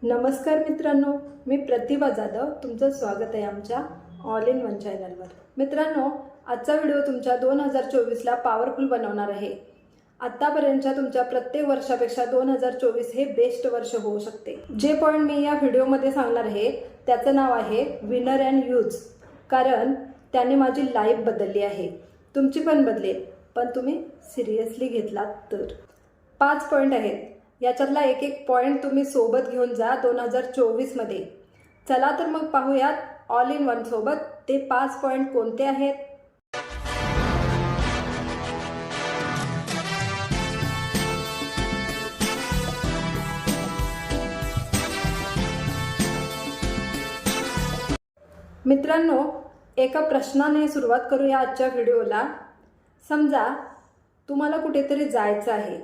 नमस्कार मित्रांनो, मी प्रतिभा जाधव. तुमचं स्वागत आहे आमच्या ऑल इन वन चॅनलवर. मित्रांनो, आजचा व्हिडिओ तुमच्या 2024ला पॉवरफुल बनवणार आहे. आत्तापर्यंतच्या तुमच्या प्रत्येक वर्षापेक्षा 2024 हे बेस्ट वर्ष होऊ शकते. जे पॉईंट मी या व्हिडिओमध्ये सांगणार आहे त्याचं नाव आहे विनर अँड यूज. कारण त्याने माझी लाईफ बदलली आहे, तुमची पण बदलेल, पण तुम्ही सिरियसली घेतलात तर. 5 पॉईंट आहेत, याच्यातला एक एक पॉईंट तुम्ही सोबत घेऊन जा 2024मध्ये. चला तर मग पाहूयात ऑल इन वन सोबत ते 5 पॉईंट कोणते आहेत. मित्रांनो, एका प्रश्नाने सुरुवात करूया आजच्या व्हिडिओला. समजा तुम्हाला कुठेतरी जायचं आहे,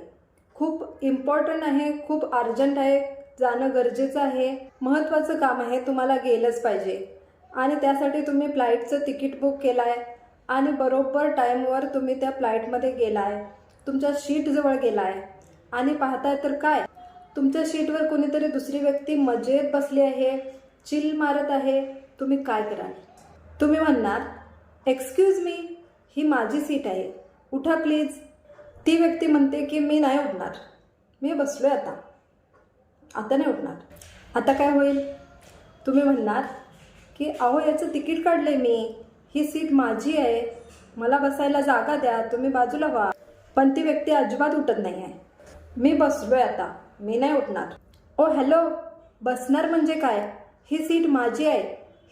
खूप इम्पॉर्टंट आहे, खूप अर्जंट आहे, जाणं गरजेचं आहे, महत्त्वाचं काम आहे, तुम्हाला गेलंच पाहिजे आणि त्यासाठी तुम्ही फ्लाईटचं तिकीट बुक केलं आहे आणि बरोबर टाईमवर तुम्ही त्या फ्लाईटमध्ये गेला आहे, तुमच्या शीटजवळ गेला आहे आणि पाहताय तर काय, तुमच्या शीटवर कोणीतरी दुसरी व्यक्ती मजेत बसली आहे, चिल मारत आहे. तुम्ही काय कराल? तुम्ही म्हणणार, एक्सक्यूज मी, ही माझी सीट आहे, उठा प्लीज. ती व्यक्ती म्हणते की मी नाही उठणार, मी बसलोय आता नाही उठणार. आता काय होईल? तुम्ही म्हणणार की अहो, याचं तिकीट काढलंय मी, ही सीट माझी आहे, मला बसायला जागा द्या, तुम्ही बाजूला व्हा. पण ती व्यक्ती अजिबात उठत नाही आहे. मी बसलोय आता, मी नाही उठणार. ओ हॅलो, बसणार म्हणजे काय? ही सीट माझी आहे,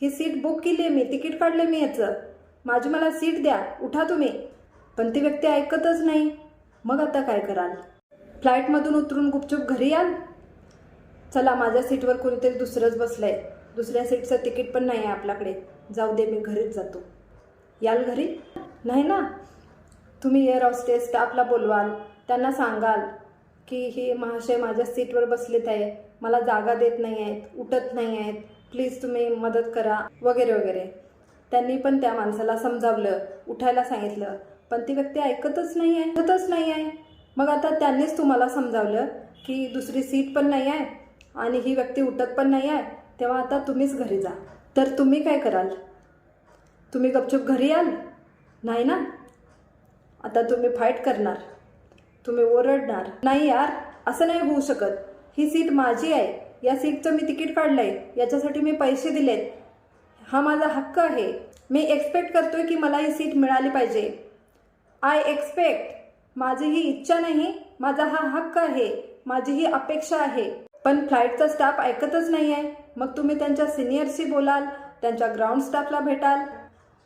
ही सीट बुक केली आहे मी, तिकीट काढले मी याचं, माझी मला सीट द्या, उठा तुम्ही. पण ती व्यक्ती ऐकतच नाही. मग आता काय कराल? फ्लाईटमधून उतरून गुपचूप घरी याल? चला, माझ्या सीटवर कोणीतरी दुसरंच बसलंय, दुसऱ्या सीटचं तिकीट पण नाही आहे आपल्याकडे, जाऊ दे, मी घरीच जातो. याल घरी? नाही ना. तुम्ही एअर हॉस्टेस स्टाफला बोलवाल, त्यांना सांगाल की ही महाशय माझ्या सीटवर बसलेत आहे, मला जागा देत नाही आहेत, उठत नाही आहेत, प्लीज तुम्ही मदत करा वगैरे वगैरे. त्यांनी पण त्या माणसाला समजावलं, उठायला सांगितलं, पण ती व्यक्ती ऐकतच नाही आहे. मग आता त्यांनीच तुम्हाला समजावलं की दुसरी सीट पण नाही आहे आणि ही व्यक्ती उठत पण नाही आहे, तेव्हा आता तुम्हीच घरी जा. तर तुम्ही काय कराल? तुम्ही गपचूप घरी याल? नाही ना. आता तुम्ही फाईट करणार, तुम्ही ओरडणार, नाही यार, असं नाही होऊ शकत, ही सीट माझी आहे, या सीटचं मी तिकीट काढलंय, याच्यासाठी मी पैसे दिलेत, हा माझा हक्क आहे, मी एक्सपेक्ट करतोय की मला ही सीट मिळाली पाहिजे. I expect. माझी ही इच्छा नाही, माझा हा हक्क आहे, माझी ही अपेक्षा आहे. पण फ्लाईटचा स्टाफ ऐकतच नाही आहे. मग तुम्ही त्यांच्या सिनियरशी बोलाल, त्यांच्या ग्राउंड स्टाफला भेटाल,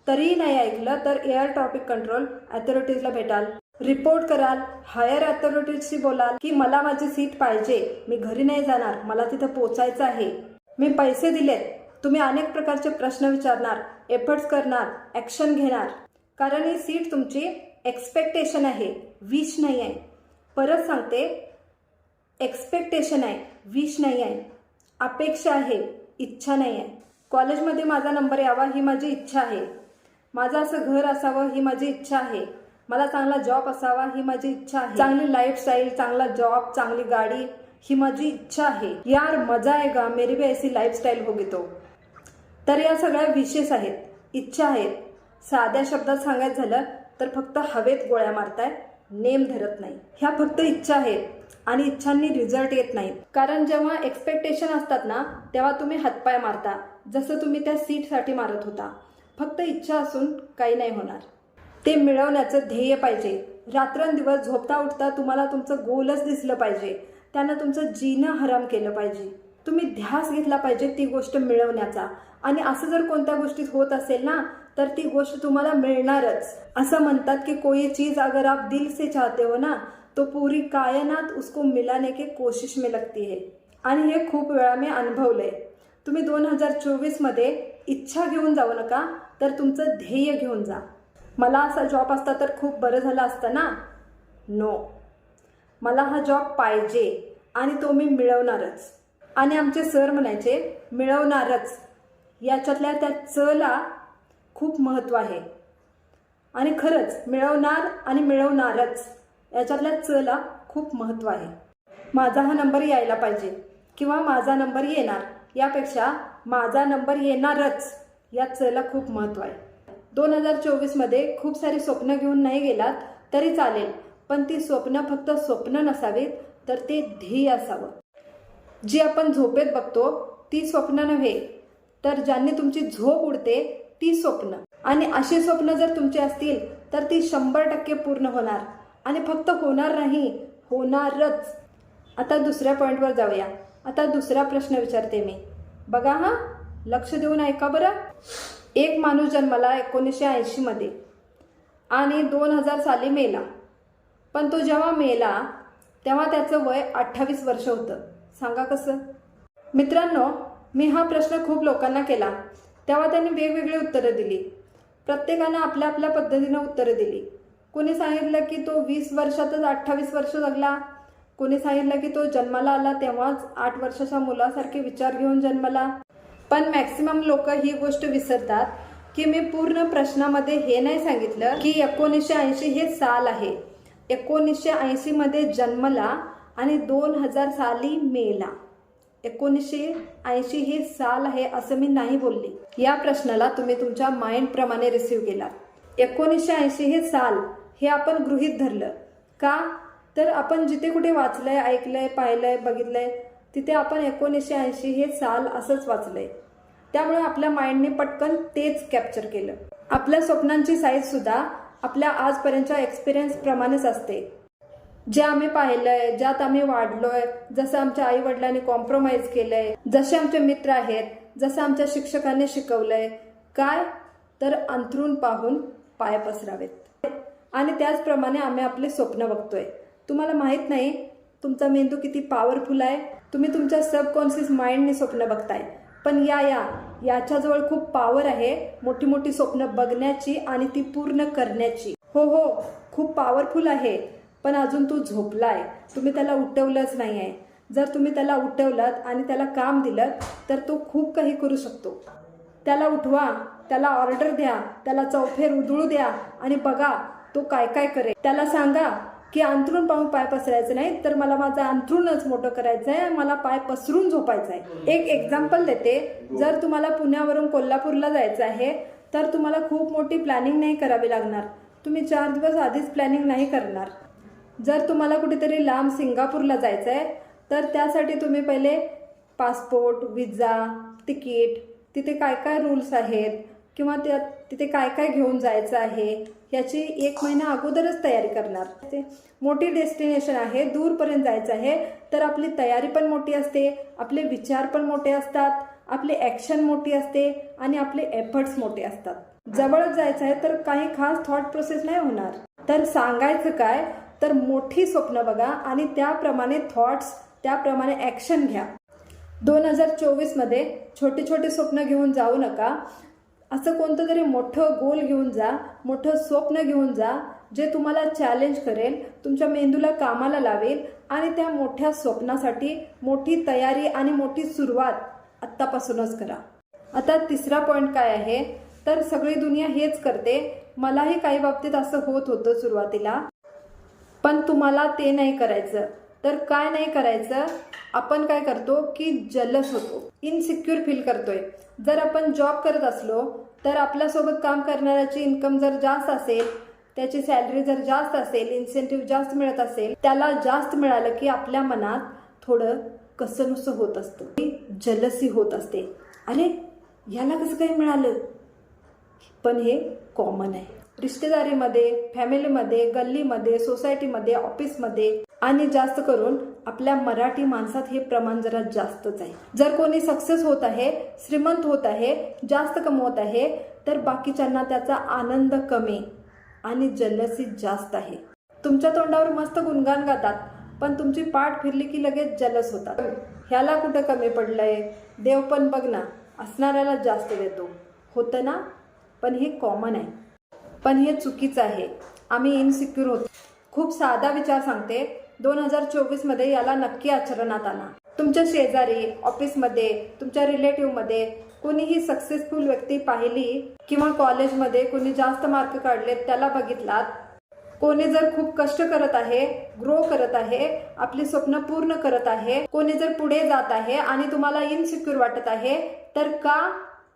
तरीही नाही ऐकलं तर एअर ट्रॅफिक कंट्रोल अथॉरिटीजला भेटाल, रिपोर्ट कराल, हायर अथॉरिटीजशी बोलाल की मला माझी सीट पाहिजे, मी घरी नाही जाणार, मला तिथं पोचायचं आहे, मी पैसे दिलेत. तुम्ही अनेक प्रकारचे प्रश्न विचारणार, एफर्ट्स करणार, ॲक्शन घेणार. कारण ही सीट तुमची एक्सपेक्टेशन आहे, विश नाही आहे. परत सांगते, एक्सपेक्टेशन आहे, विश नाही आहे, अपेक्षा आहे, इच्छा नाही आहे. कॉलेजमध्ये माझा नंबर यावा ही माझी इच्छा आहे, माझं असं घर असावं ही माझी इच्छा आहे, मला चांगला जॉब असावा ही माझी इच्छा आहे, चांगली लाईफस्टाईल, चांगला जॉब, चांगली गाडी ही माझी इच्छा आहे. यार मजा आएगा, मेरी भी ऐसी लाईफस्टाईल होगी तो. तर या सगळ्या विशेष आहेत, इच्छा आहेत. साध्या शब्दात सांगायचं झालं तर फक्त हवेत गोळ्या मारताय, नेम धरत नाही. ह्या फक्त इच्छा आहेत आणि इच्छांनी रिझल्ट येत नाहीत. कारण जेव्हा एक्सपेक्टेशन असतात ना, तेव्हा तुम्ही हातपाय मारता, जसं तुम्ही त्या सीटसाठी मारत होता. फक्त इच्छा असून काही नाही होणार. ते मिळवण्याचं ध्येय पाहिजे. रात्रंदिवस झोपता उठता तुम्हाला तुमचं गोलच दिसलं पाहिजे, त्यानं तुमचं जीणं हराम केलं पाहिजे. तुम्ही ध्यास घेतला पाहिजे ती गोष्ट मिळवण्याचा. आणि असं जर कोणत्या गोष्टीत होत असेल ना, तर ती गोष्ट तुम्हाला मिळणारच. असं म्हणतात की कोई चीज अगर आप दिल से चाहते हो ना, तो पूरी कायनात उसको मिलाने की कोशिश में लगती है. आणि हे खूप वेळा मी अनुभवलंय. तुम्ही 2024मध्ये इच्छा घेऊन जाऊ नका, तर तुमचं ध्येय घेऊन जा. मला असा जॉब असता तर खूप बरं झालं असतं ना. नो, मला हा जॉब पाहिजे आणि तो मी मिळवणारच. आणि आमचे सर म्हणायचे, मिळवणारच. याच्यातल्या त्या चला खूप महत्त्व आहे. आणि खरंच मिळवणार आणि मिळवणारच याच्यातल्या चला खूप महत्त्व आहे. माझा हा नंबर यायला पाहिजे, किंवा माझा नंबर येणार, यापेक्षा माझा नंबर येणारच या चला खूप महत्त्व आहे. 2024मध्ये खूप सारी स्वप्न घेऊन नाही गेलात तरी चालेल, पण ती स्वप्न फक्त स्वप्न नसावीत, तर ते ध्येय असावं. जी आपण झोपेत बघतो ती स्वप्न नव्हे, तर ज्यांनी तुमची झोप उडते ती स्वप्न. आणि अशी स्वप्न जर तुमची असतील तर ती 100% पूर्ण होणार. आणि फक्त होणार नाही, होणारच. आता दुसऱ्या पॉईंटवर जाऊया. आता दुसरा प्रश्न विचारते मी. बघा हां, लक्ष देऊन ऐका बरं. एक माणूस जन्माला 1980मध्ये आणि 2000 साली मेला. पण तो जेव्हा मेला तेव्हा त्याचं वय 28 वर्ष होतं. सांगा कसं? मित्रांनो, मी हा प्रश्न खूप लोकांना केला, तेव्हा त्यांनी वेगवेगळी उत्तरं दिली. प्रत्येकानं आपल्या आपल्या पद्धतीनं उत्तरं दिली. कोणी सांगितलं की तो 20 वर्षातच 28 वर्ष जगला. कोणी सांगितलं की तो जन्माला आला तेव्हाच 8 वर्षाच्या मुलासारखे विचार घेऊन जन्माला. पण मॅक्सिमम लोक ही गोष्ट विसरतात की मी पूर्ण प्रश्नामध्ये हे नाही सांगितलं की 1980 हे साल आहे. 1980मध्ये जन्मला आणि 2000 साली मेला. 1980 हे साल आहे असं मी नाही बोलले. या प्रश्नाला तुम्ही तुमच्या माइंडप्रमाणे रिसीव्ह केला. 1980 हे साल हे आपण गृहीत धरलं का? तर आपण जिथे कुठे वाचलंय, ऐकलंय, पाहिलंय, बघितलंय तिथे आपण 1980 हे साल असंच वाचलंय. त्यामुळे आपल्या माइंडने पटकन तेच कॅप्चर केलं. आपल्या स्वप्नांची साईज सुद्धा आपल्या आजपर्यंतच्या एक्सपिरियन्स प्रमाणेच असते. जे आम्ही पाहिलंय, ज्यात आम्ही वाढलोय, जसं आमच्या आई वडिलांनी कॉम्प्रोमाइज केलंय, जसे आमचे मित्र आहेत, जसं आमच्या शिक्षकांनी शिकवलंय, काय तर अंथरूण पाहून पाय पसरावेत. आणि त्याचप्रमाणे आम्ही आपले स्वप्न बघतोय. तुम्हाला माहित नाही तुमचा मेंदू किती पॉवरफुल आहे. तुम्ही तुमच्या सबकॉन्शियस माइंडने स्वप्न बघताय, पण याच्याजवळ खूप पॉवर आहे मोठी मोठी स्वप्न बघण्याची आणि ती पूर्ण करण्याची. हो, खूप पॉवरफुल आहे. पण अजून तू झोपलाय, तुम्ही त्याला उठवलंच नाही आहे. जर तुम्ही त्याला उठवलात आणि त्याला काम दिलं तर तो खूप काही करू शकतो. त्याला उठवा, त्याला ऑर्डर द्या, त्याला चौफेर उधळू द्या आणि बघा तो काय काय करेल. त्याला सांगा की अंथरूण पाहून पाय पसरायचं नाही, तर मला माझं अंथरूणच मोठं करायचं आहे, मला पाय पसरून झोपायचं आहे. एक एक्झाम्पल देते. जर तुम्हाला पुण्यावरून कोल्हापूरला जायचं आहे तर तुम्हाला खूप मोठी प्लॅनिंग नाही करावी लागणार. तुम्ही 4 दिवस आधीच प्लॅनिंग नाही करणार. जर तुम्हाला कुठेतरी लांब सिंगापूरला जायचं आहे तर त्यासाठी तुम्ही पहिले पासपोर्ट, विजा, तिकीट, तिथे काय काय रूल्स आहेत किंवा तिथे काय काय घेऊन जायचं आहे याची 1 महिना अगोदरच तयारी करणार. मोठी डेस्टिनेशन आहे, दूरपर्यंत जायचं आहे, तर आपली तयारी पण मोठी असते, आपले विचार पण मोठे असतात, आपली ॲक्शन मोठी असते आणि आपले एफर्ट्स मोठे असतात. जवळच जायचं आहे तर काही खास थॉट प्रोसेस नाही होणार. तर सांगायचं काय, तर मोठी स्वप्न बघा आणि त्याप्रमाणे थॉट्स, त्याप्रमाणे ॲक्शन घ्या. 2024मध्ये छोटे छोटे स्वप्न घेऊन जाऊ नका. असं कोणतं तरी मोठं गोल घेऊन जा, मोठं स्वप्न घेऊन जा, जे तुम्हाला चॅलेंज करेल, तुमच्या मेंदूला कामाला लावेल आणि त्या मोठ्या स्वप्नासाठी मोठी तयारी आणि मोठी सुरुवात आत्तापासूनच करा. आता तिसरा पॉईंट काय आहे, तर सगळी दुनिया हेच करते. मलाही काही बाबतीत असं होत होतं सुरुवातीला, पण तुम्हाला ते नाही करायचं. तर काय नाही करायचं, आपण काय करतो की जलस होतो, इनसिक्युअर फील करतोय. जर आपण जॉब करत असलो तर आपल्यासोबत काम करणाऱ्याची इन्कम जर जास्त असेल, त्याची सॅलरी जर जास्त असेल, इन्सेंटिव्ह जास्त मिळत असेल, त्याला जास्त मिळालं की आपल्या मनात थोडं कसंनुसं होत असतं, जलसी होत असते. अरे ह्याला कसं काही मिळालं. पण हे कॉमन आहे. रिश्तेदारीमध्ये, फॅमिलीमध्ये, गल्लीमध्ये, सोसायटीमध्ये, ऑफिसमध्ये आणि जास्त करून आपल्या मराठी माणसात हे प्रमाण जरा जास्तच आहे. जर कोणी सक्सेस होत आहे, श्रीमंत होत आहे, जास्त कमवत आहे, तर बाकीच्यांना त्याचा आनंद कमी आणि जलसी जास्त आहे. तुमच्या तोंडावर मस्त गुणगान गातात, पण तुमची पाठ फिरली की लगेच जलस होतात. ह्याला कुठं कमी पडलंय, देव पण बघ ना, असणाऱ्याला जास्त देतो. होतं ना. पण हे कॉमन आहे, पण हे चुकीचं आहे. आम्ही इनसिक्युअर होतो. खूप साधा विचार सांगते. 2024मध्ये याला नक्की आचरणात आणा. तुमच्या शेजारी, ऑफिसमध्ये, तुमच्या रिलेटिव्हमध्ये कोणीही सक्सेसफुल व्यक्ती पाहिली किंवा कॉलेजमध्ये कोणी जास्त मार्क काढले त्याला बघितलात कोणी जर खूप कष्ट करत आहे, ग्रो करत आहे, आपली स्वप्न पूर्ण करत आहे, कोणी जर पुढे जात आहे आणि तुम्हाला इनसिक्युअर वाटत आहे, तर का?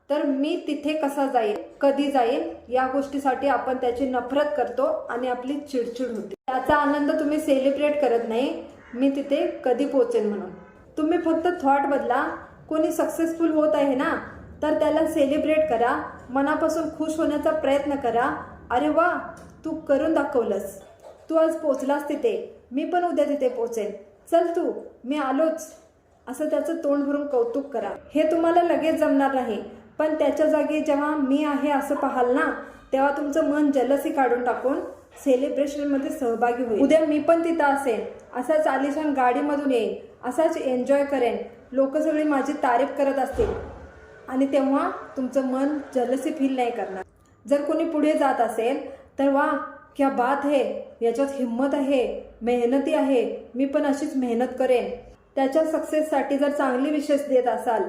तर मी तिथे कसा जाईल, कधी जाईल, या गोष्टीसाठी आपण त्याची नफरत करतो आणि आपली चिडचिड होते. त्याचा आनंद तुम्ही सेलिब्रेट करत नाही, मी तिथे कधी पोहोचेन म्हणून. तुम्ही फक्त थॉट बदला. कोणी सक्सेसफुल होत आहे ना, तर त्याला सेलिब्रेट करा, मनापासून खुश होण्याचा प्रयत्न करा. अरे वा, तू करून दाखवलंस, तू आज पोचलास तिथे, मी पण उद्या तिथे पोचेन, चल तू, मी आलोच, असं त्याचं तोंड भरून कौतुक करा. हे तुम्हाला लगेच जमणार नाही, पण त्याच्या जागी जेव्हा मी आहे असं पाहाल ना, तेव्हा तुमचं मन जलसी काढून टाकून सेलिब्रेशनमध्ये सहभागी होईल. उद्या मी पण तिथं असेन, असाच आलिशान गाडीमधून येईन, असाच एन्जॉय करेन, लोक सगळी माझी तारीफ करत असतील, आणि तेव्हा तुमचं मन जलसी फील नाही करणार. जर कोणी पुढे जात असेल तर वा, क्या बात है, याच्यात हिंमत आहे, मेहनती आहे, मी पण अशीच मेहनत करेन. त्याच्या सक्सेससाठी जर चांगली विशेष देत असाल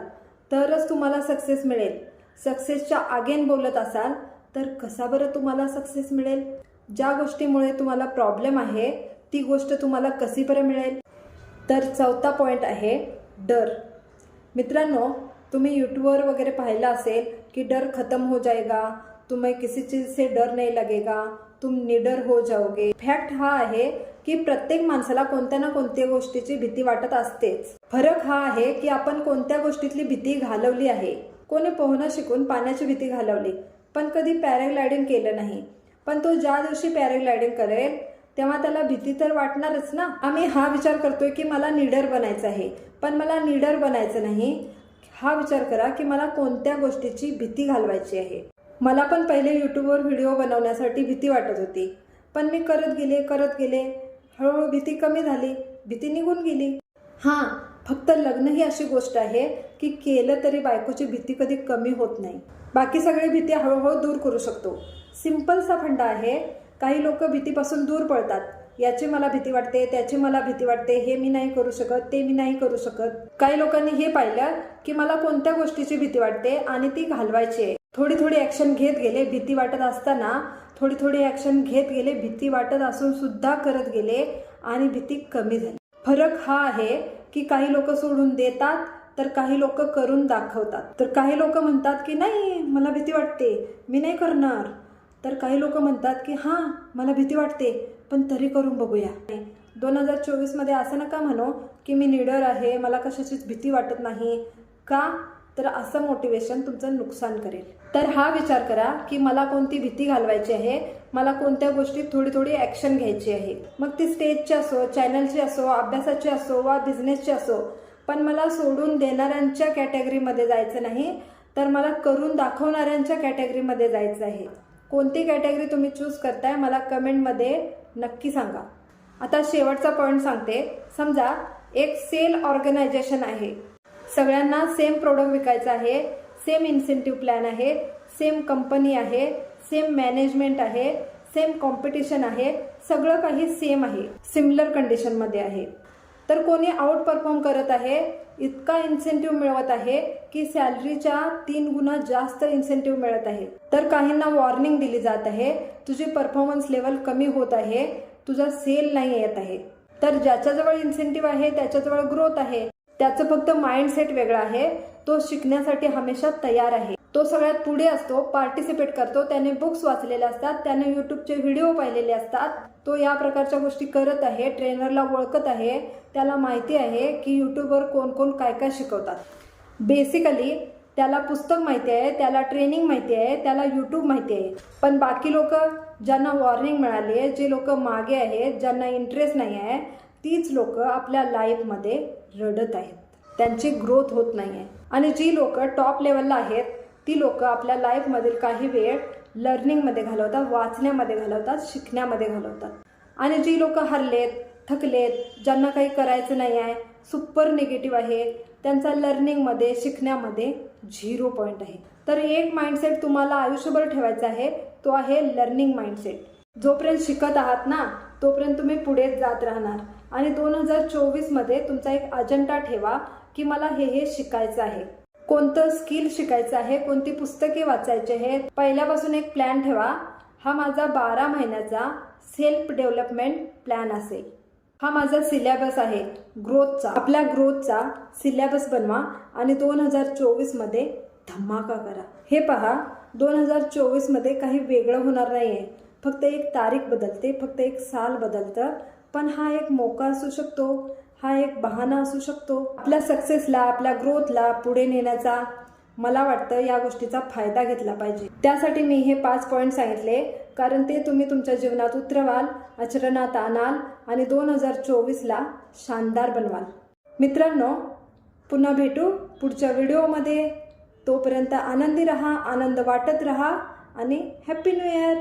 तरच तुम्हाला सक्सेस मिळेल. सक्सेसच्या अगेन बोलत असाल तर कसा बरं तुम्हाला सक्सेस मिळेल? ज्या गोष्टीमुळे तुम्हाला प्रॉब्लेम आहे ती गोष्ट तुम्हाला कशी बरं मिळेल? तर चौथा पॉईंट आहे डर. मित्रांनो, तुम्ही यूट्यूबवर वगैरे पाहिलं असेल की डर खत्म हो जाएगा, तुम्हें किसी चीज से डर नहीं लगेगा, तुम निडर हो जाओगे. फॅक्ट हा आहे की प्रत्येक माणसाला कोणत्या ना कोणत्या गोष्टीची भीती वाटत असतेच. फरक हा आहे की आपण कोणत्या गोष्टीतली भीती घालवली आहे. कोणी पोहणं शिकून पाण्याची भीती घालवली, पण कधी पॅराग्लायडिंग केलं नाही. पण तो ज्या दिवशी पॅराग्लायडिंग करेल तेव्हा त्याला भीती तर वाटणारच ना. आम्ही हा विचार करतोय की मला निडर बनायचं आहे, पण मला निडर बनायचं नाही. हा विचार करा की मला कोणत्या गोष्टीची भीती घालवायची आहे. मला पण पहिले यूट्यूबवर व्हिडिओ बनवण्यासाठी भीती वाटत होती, पण मी करत गेले, हळूहळू भीती कमी झाली, भीती निघून गेली. हां, फक्त लग्न ही अशी गोष्ट आहे की केलं तरी बायकोची भीती कधी कमी होत नाही. बाकी सगळी भीती हळूहळू दूर करू शकतो. सिंपलसा फंडा आहे. काही लोक भीतीपासून दूर पळतात. याची मला भीती वाटते, त्याची मला भीती वाटते, हे मी नाही करू शकत, ते मी नाही करू शकत. काही लोकांनी हे पाहिलं की मला कोणत्या गोष्टीची भीती वाटते आणि ती घालवायची आहे. थोडी थोडी ॲक्शन घेत गेले, भीती वाटत असताना थोडी थोडी ॲक्शन घेत गेले, भीती वाटत असून सुद्धा करत गेले आणि भीती कमी झाली. फरक हा आहे की काही लोक सोडून देतात तर काही लोक करून दाखवतात. तर काही लोक म्हणतात की नाही, मला भीती वाटते, मी नाही करणार. तर काही लोक म्हणतात की हां, मला भीती वाटते, पण तरी करून बघूया. 2024 असं नका म्हणू की मी निडर आहे, मला कशाचीच भीती वाटत नाही. का? तर असं मोटिवेशन तुमचं नुकसान करेल. तर हा विचार करा की मला कोणती भीती घालवायची आहे, मला कोणत्या गोष्टीत थोडी थोडी ॲक्शन घ्यायची आहे. मग ती स्टेजची असो, चॅनलची असो, अभ्यासाची असो वा बिझनेसची असो, पण मला सोडून देणाऱ्यांच्या कॅटेगरीमध्ये जायचं नाही, तर मला करून दाखवणाऱ्यांच्या कॅटेगरीमध्ये जायचं आहे. कोणती कॅटेगरी तुम्ही चूज करताय मला कमेंटमध्ये नक्की सांगा. आता शेवटचा पॉईंट सांगते. समजा एक सेल ऑर्गनायझेशन आहे, सगळ्यांना सेम प्रोडक्ट विकायचं आहे, सेम इन्सेंटिव्ह प्लॅन आहे, सेम कंपनी आहे, सेम मॅनेजमेंट आहे, सेम कॉम्पिटिशन आहे, सगळं काही सेम आहे, सिमिलर कंडिशनमध्ये आहे. तर कोणी आउट परफॉर्म करत आहे, इतका इन्सेंटिव्ह मिळवत आहे की सॅलरीच्या 3 गुणा जास्त इन्सेंटिव्ह मिळत आहे. तर काहींना वॉर्निंग दिली जात आहे, तुझी परफॉर्मन्स लेवल कमी होत आहे, तुझा सेल नाही येत आहे. तर ज्याच्याजवळ इन्सेंटिव्ह आहे त्याच्याजवळ ग्रोथ आहे. त्याचं फक्त माइंडसेट वेगळा आहे. तो शिकण्यासाठी हमेशा तयार आहे. तो सगळ्यात पुढे असतो, पार्टिसिपेट करतो, त्याने बुक्स वाचलेले असतात, त्याने यूट्यूबचे व्हिडिओ पाहिलेले असतात. तो या प्रकारच्या गोष्टी करत आहे, ट्रेनरला ओळखत आहे, त्याला माहिती आहे की यूट्यूबवर कोण कोण काय काय शिकवतात. बेसिकली त्याला पुस्तक माहिती आहे, त्याला ट्रेनिंग माहिती आहे, त्याला यूट्यूब माहिती आहे. पण बाकी लोक ज्यांना वॉर्निंग मिळाली आहे, जे लोक मागे आहेत, ज्यांना इंटरेस्ट नाही आहे, तीच लोक आपल्या लाईफमध्ये रडत आहेत, त्यांची ग्रोथ होत नाही आहे. आणि जी लोक टॉप लेवलला आहेत ती लोक आपल्या लाईफमधील काही वेळ लर्निंगमध्ये घालवतात, वाचण्यामध्ये घालवतात, शिकण्यामध्ये घालवतात. आणि जी लोक हरलेत, थकलेत, ज्यांना काही करायचं नाही आहे, सुपर निगेटिव्ह आहे, त्यांचा लर्निंगमध्ये, शिकण्यामध्ये 0 पॉईंट आहे. तर एक माइंडसेट तुम्हाला आयुष्यभर ठेवायचा आहे, तो आहे लर्निंग माइंडसेट. जोपर्यंत शिकत आहात ना तोपर्यंत तुम्ही पुढेच जात राहणार. आणि 2024 तुमचा एक अजेंडा ठेवा की मला हे शिकायचं आहे, कोणतं स्किल शिकायचं आहे, कोणती पुस्तके वाचायची आहेत. पहिल्यापासून एक प्लॅन ठेवा. हा माझा 12 महिन्याचा सेल्फ डेव्हलपमेंट प्लॅन असेल. हा माझा सिलेबस आहे ग्रोथचा. आपल्या ग्रोथचा सिलेबस बनवा आणि 2024मध्ये धमाका करा. हे पहा, 2024मध्ये काही वेगळं होणार नाही आहे. फक्त एक तारीख बदलते, फक्त एक साल बदलतं, पण हा एक मौका असू शकतो, हा एक बहाणा असू शकतो आपल्या सक्सेसला, आपल्या ग्रोथला पुढे नेण्याचा. मला वाटतं या गोष्टीचा फायदा घेतला पाहिजे. त्यासाठी मी हे 5 पॉईंट सांगितले, कारण ते तुम्ही तुमच्या जीवनात उतरवाल, आचरणात आणाल आणि 2024ला शानदार बनवाल. मित्रांनो, पुन्हा भेटू पुढच्या व्हिडिओमध्ये. तोपर्यंत आनंदी रहा, आनंद वाटत रहा आणि हॅपी न्यू इयर.